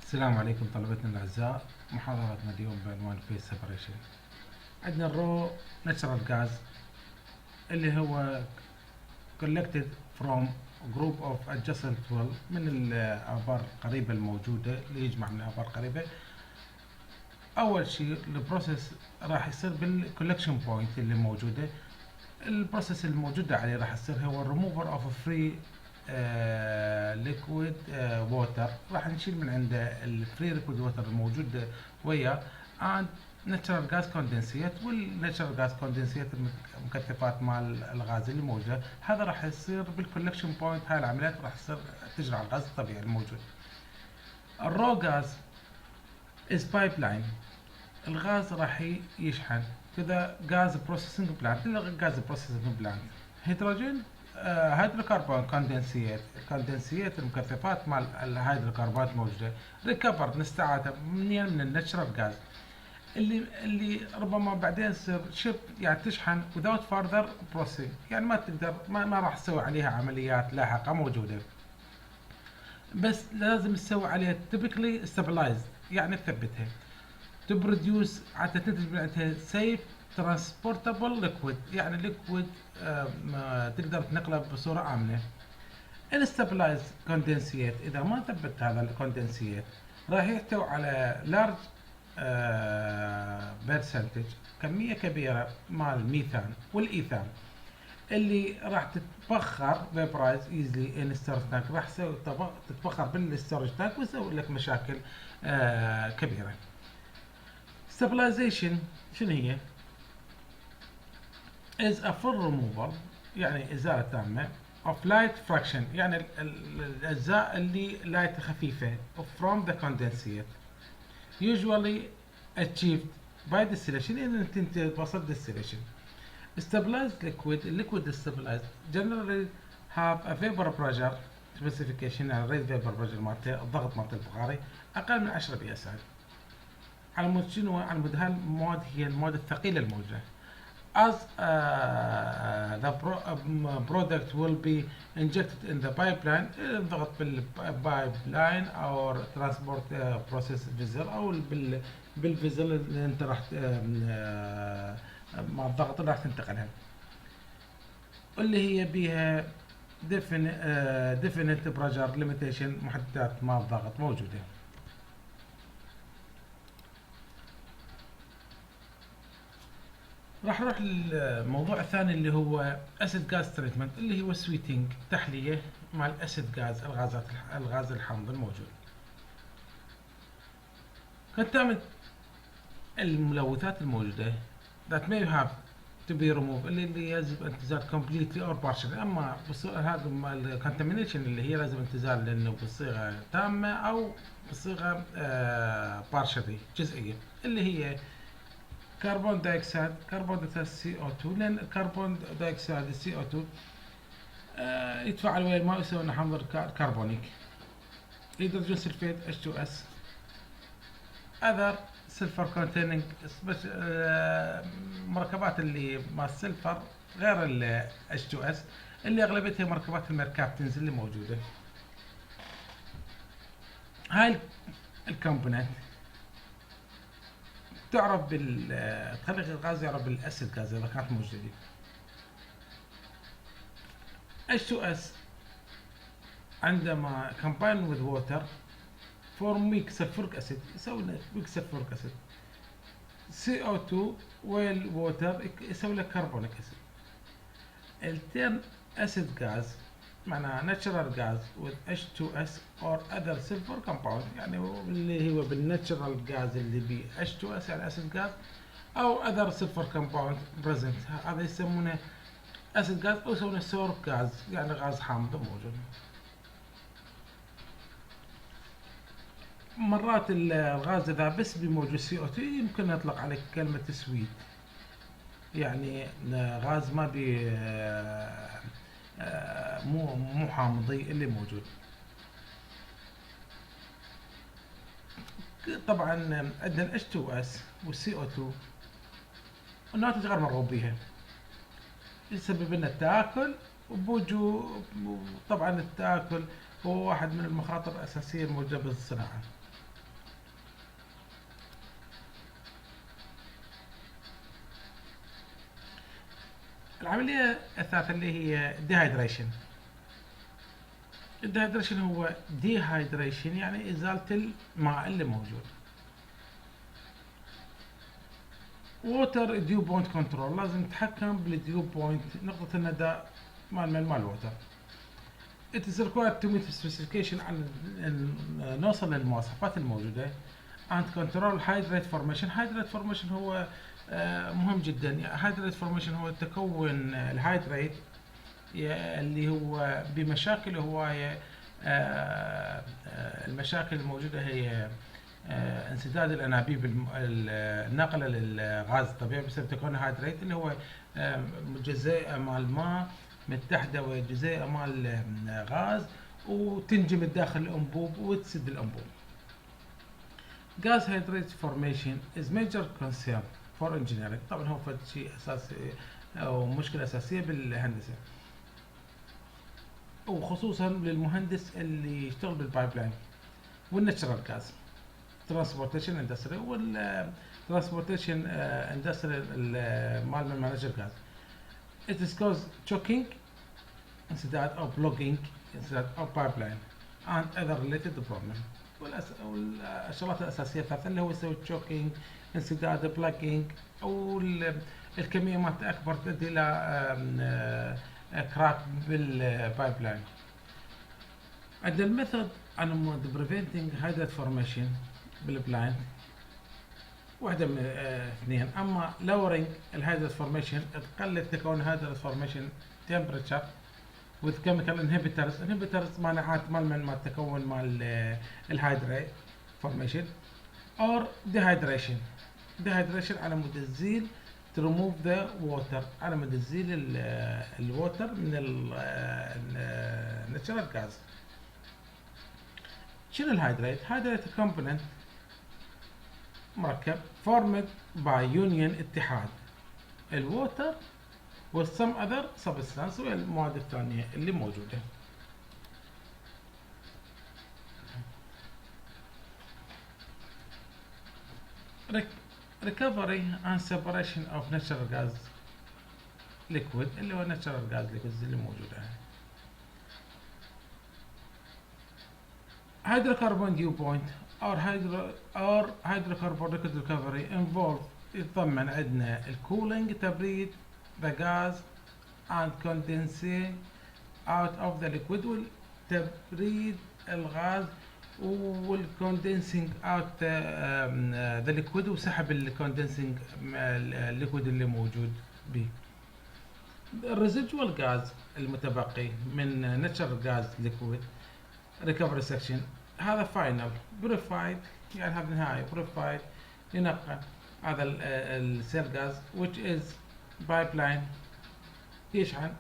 السلام عليكم طلبتنا الأعزاء. محاضرتنا اليوم بعنوان فيس سيبريشن. عندنا الرو ناتشرال غاز اللي هو collected from group of adjacent well من الآبار القريبة الموجودة اللي يجمع من الآبار القريبة. أول شيء البروسيس راح يصير بالكولكشن بوينت اللي موجودة. البروسيس الموجودة عليه راح يصير هو remover of free liquid water. راح نشيل من عنده الفري liquid water الموجود وياه and natural gas condensate والناتشرال gas condensate المكثفات مال الغاز اللي موجودة. هذا راح يصير بالكولكشن بوينت. هاي العمليات راح تصير تجري على الغاز الطبيعي الموجود. الرو غاز is pipeline. الغاز راح يشحن كذا غاز بروسيسنج بلانت. الغاز بروسيسنج بلانت هيدروجين هيدروكربون كوندنسيات المكثفات مال الهيدروكربونات موجوده ريكفر نستعادها من الناتشرال غاز اللي ربما بعدين تصير شيب يعني تشحن without further processing. يعني ما تقدر ما راح تسوي عليها عمليات لاحقه موجوده، بس لازم تسوي عليها typically stabilized يعني تثبتها to produce حتى تنتج من عندها safe transportable liquid يعني liquid تقدر تنقله بصورة آمنة. instabilized condensate إذا ما ثبت هذا الكوندنسيات راح يحتوي على large percentage كمية كبيرة مال الميثان والإيثان اللي راح تتبخر vaporize easily in storage tank. راح تتبخر بالستورج تانك ويسوي لك مشاكل كبيرة. stabilization شنو هي؟ is a full removal يعني إزالة تامة of light fraction يعني الأجزاء اللي light خفيفة from the condensate usually achieved by distillation إن أنت توصل distillation. stabilized liquid stabilized generally have a vapor pressure specification يعني rate vapor pressure مالته الضغط مالته البخاري أقل من 10 بي اس اي. على مود شنو؟ على مود هالمواد هي المواد الثقيلة الموجودة. As the product will be injected in the pipeline انضغط بالبايبلاين أو transport process vessel أو بالفيزل اللي أنت راح مع الضغط راح تنتقلها اللي هي بيها definite pressure limitation محددات مع الضغط موجودة. راح نروح للموضوع الثاني اللي هو اسيد جاز تريتمنت اللي هو سويتنج تحليه مع الاسيد جاز الغاز الحامض الموجود. contaminant الملوثات الموجودة that may have to be removed اللي يجب ان تزال completely or partially. اما هذا الكونتامينيشن اللي هي لازم انتزال لانه بصيغة تامة او بصيغة partially جزئية اللي هي كربون دايوكسيد CO2 لان الكربون دايوكسيد CO2 يتفاعل ويا الماء ويسوي لنا حمض كربونيك. هيدروجين سلفيت H2S other sulfur containing مركبات اللي مع السلفر غير ال H2S اللي اغلبيتها مركبات الميركابتنز اللي موجوده. هاي الكومبوننت تعرف تخلي الغاز يعرف بالاسيد غاز اذا كانت موجوده. H2S عندما combine with water form weak sulfuric acid يسوي لنا weak sulfuric acid. CO2 والووتر يسوي لك كربونيك acid. التين acid gas معناها natural gas with H2S or other sulfur compound يعني اللي هو بالناتشرال gas اللي ب H2S يعني acid gas او other sulfur compound present هذا يسمونه acid gas او يسمونه sour gas يعني غاز حامض موجود. مرات الغاز اذا بس بموجود CO2 يمكن نطلق عليه كلمة سويت يعني غاز ما بي مو حامضي اللي موجود. طبعا عندنا ال H2S وال CO2 الناتج غير مرغوب بها يسبب لنا التآكل طبعا التآكل هو واحد من المخاطر الأساسية الموجودة بالصناعة. العملية الثالثة اللي هي ديهايدريشن. الديهايدريشن هو ديهايدريشن يعني إزالة الماء اللي موجود. ووتر ديو بوينت كنترول، لازم نتحكم بالديو بوينت، نقطة النداء مال ووتر. It is required to meet specification عن نوصل للمواصفات الموجودة and control hydrate formation. hydrate formation هو مهم جدا. hydrate formation هو تكون الهايدريت اللي هو بمشاكل هواية. المشاكل الموجودة هي انسداد الانابيب الناقله للغاز الطبيعي بسبب تكون هايدريت اللي هو جزيئه مال ماء متحده وجزيئه مال غاز وتنجمد داخل الانبوب وتسد الانبوب. Gas hydrate formation is major concern for engineering. طبعا هو شيء اساسي او مشكله اساسيه بالهندسه وخصوصا للمهندس اللي يشتغل بالبايب لاين والناتشرال غاز. ترانسبورتيشن اندستري والترانسبورتيشن اندستري مال مانجر غاز. It is cause choking انسداد او blocking انسداد او pipeline and other related problem. والشغلات الاساسيه الثالثه اللي هو يسوي choking انسداد blocking او الكميه مالته اكبر تؤدي الى كراك بالبايب لاين. عندنا الميثود on preventing hydrate formation بالبلاين واحدة من اثنين. اما lowering الهايدرات فورميشن تقلل تكون هايدرات فورميشن temperature with chemical inhibitors مانعات مال التكون مال الهايدرات فورميشن or dehydration على مود تزيل to remove the water على مود تزيل الووتر من الناتشرال غاز. شنو الهايدريت؟ هايدريت كومبوننت مركب formed by union اتحاد الووتر و some other substance والمواد الثانية اللي موجودة. recovery and separation of natural gas liquid اللي هو natural gas liquids اللي موجودة. hydrocarbon dew point or hydrocarbon liquid recovery involve يتضمن عندنا الكولينج تبريد the gas and condensate out of the liquid والتبريد الغاز والكوندنسينج اوت ذا liquid وسحب الكوندنسينج الليكويد اللي موجود به. الريزيدوال غاز المتبقي من ناتشرال غاز ليكويد ريكفري سكشن هذا فاينل بوريفايد يعني هذا نهاية بوريفايد ينقى هذا السيل غاز which is pipeline يشحن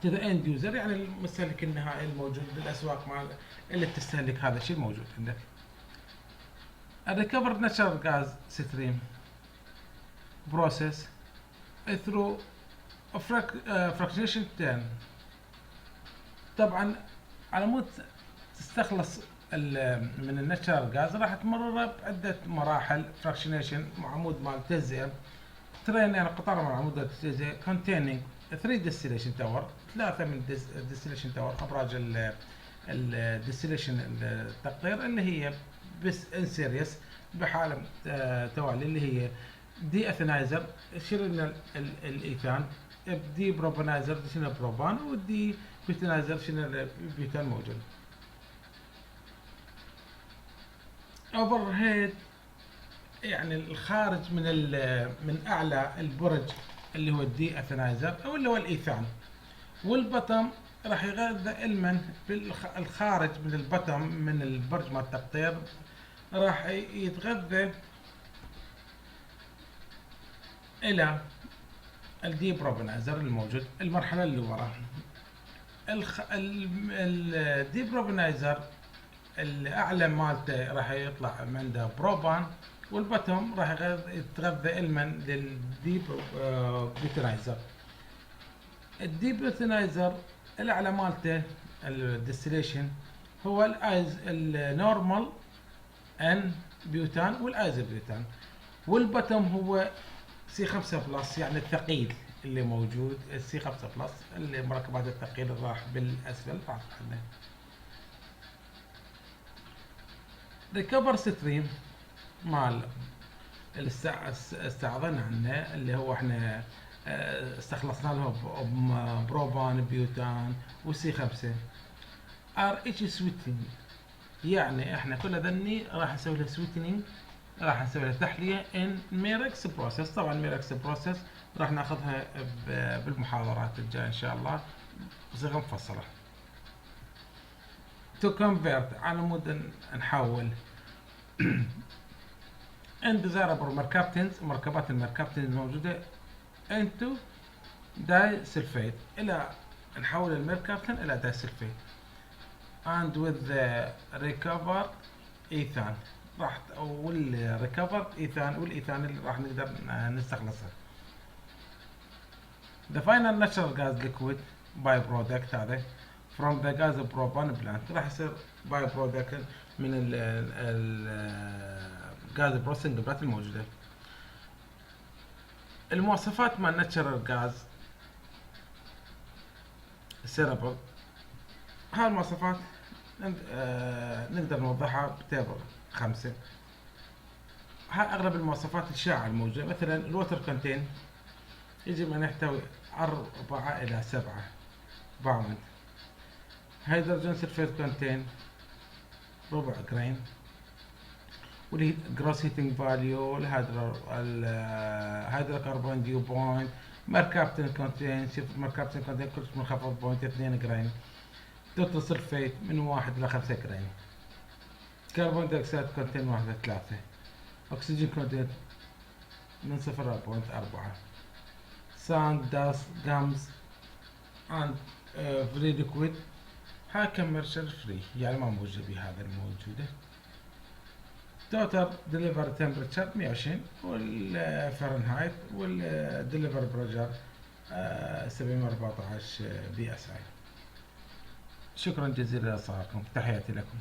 to the end user يعني المستهلك النهائي الموجود بالاسواق مع اللي بتستهلك هذا الشيء الموجود عندك. الريكفرد ناتشرال غاز ستريم بروسيس through fractionation turn. طبعا على مود تستخلص من الناتشرال غاز راح تمر بعدة مراحل فراكشنيشن عمود مال تجزئة ترين يعني قطار من عمود التجزئة containing 3 distillation tower 3 من distillation tower ابراج الديستيليشن التقطير اللي هي بس ان سيريس بحالة توالي اللي هي دي اثنايزر شيلنا الايثان دي بروبانايزر شيلنا بروبان ودي بيوتانايزر شيلنا البيوتان موجود. اوفر هيد يعني الخارج من اعلى البرج اللي هو الدي اثنايزر او اللي هو الايثان والبطم راح يغذى المن بالخارج من البطم من البرج مال التقطير راح يتغذى الى الدي بروبانايزر الموجود المرحله اللي وراه. الدي بروبانايزر الاعلى مالته راح يطلع عنده بروبان والبطم راح يتغذى المن للدي بيوتانايزر. الدي بيوتانايزر الاعلى مالته الديستيليشن هو الايز النورمال ان بيوتان والايزوبيوتان والبتم هو سي 5 بلس يعني الثقيل اللي موجود السي 5 بلس اللي مركبات الثقيل اللي راح بالاسفل راح عندنا ريكفر ستريم مال استعرضنا عنه اللي هو احنا استخلصنا له بروبان بيوتان وسي 5 ار اتش سويتنج، يعني احنا كل ذني راح نسوي له سويتنينج، راح نسوي له تحليه ان ميركس بروسيس. طبعا ميركس بروسيس راح ناخذها بالمحاضرات الجايه ان شاء الله بصيغه مفصله. تو كونفيرت على مود نحول undesirable mercaptans، مركبات المركبتنز الموجوده into داي سلفيت، الى نحول الميركابتن الى داي سلفيت and with the recovered ethane راح والريكفرد ايثان والايثان اللي راح نقدر نستخلصها. the final natural gas liquid by product هذا from the gas propane plant راح يصير باي برودكت من الغاز بروسنج بلانت الموجوده. المواصفات مال ناتشرال غاز سيرابل، هاي المواصفات نقدر نوضحها بتيبل 5. هاي اغلب المواصفات الشائعه الموجوده، مثلا الوتر كونتين يجب ان يحتوي 4 إلى 7 باوند، هيدروجين سلفيت كونتين ربع جرين، والجروس هيتنج فاليو الهيدروكربون ديو بوينت مركبتين كونتين، شوف مركبتين كونتين كلش منخفض بوينت 2 جرين، توتال سلفيت من 1 إلى 5 جرين، كربون دايوكسيد كونتين 1 إلى 3، أكسجين كونتين من 0.4، sand, dust, gums and free liquid. هاي commercial free يعني ما موجود بهذا الموجودة. total delivery temperature 120 والفahrenheit والdelivery pressure 714 PSI. شكرا جزيلا لصاحبكم، تحياتي لكم.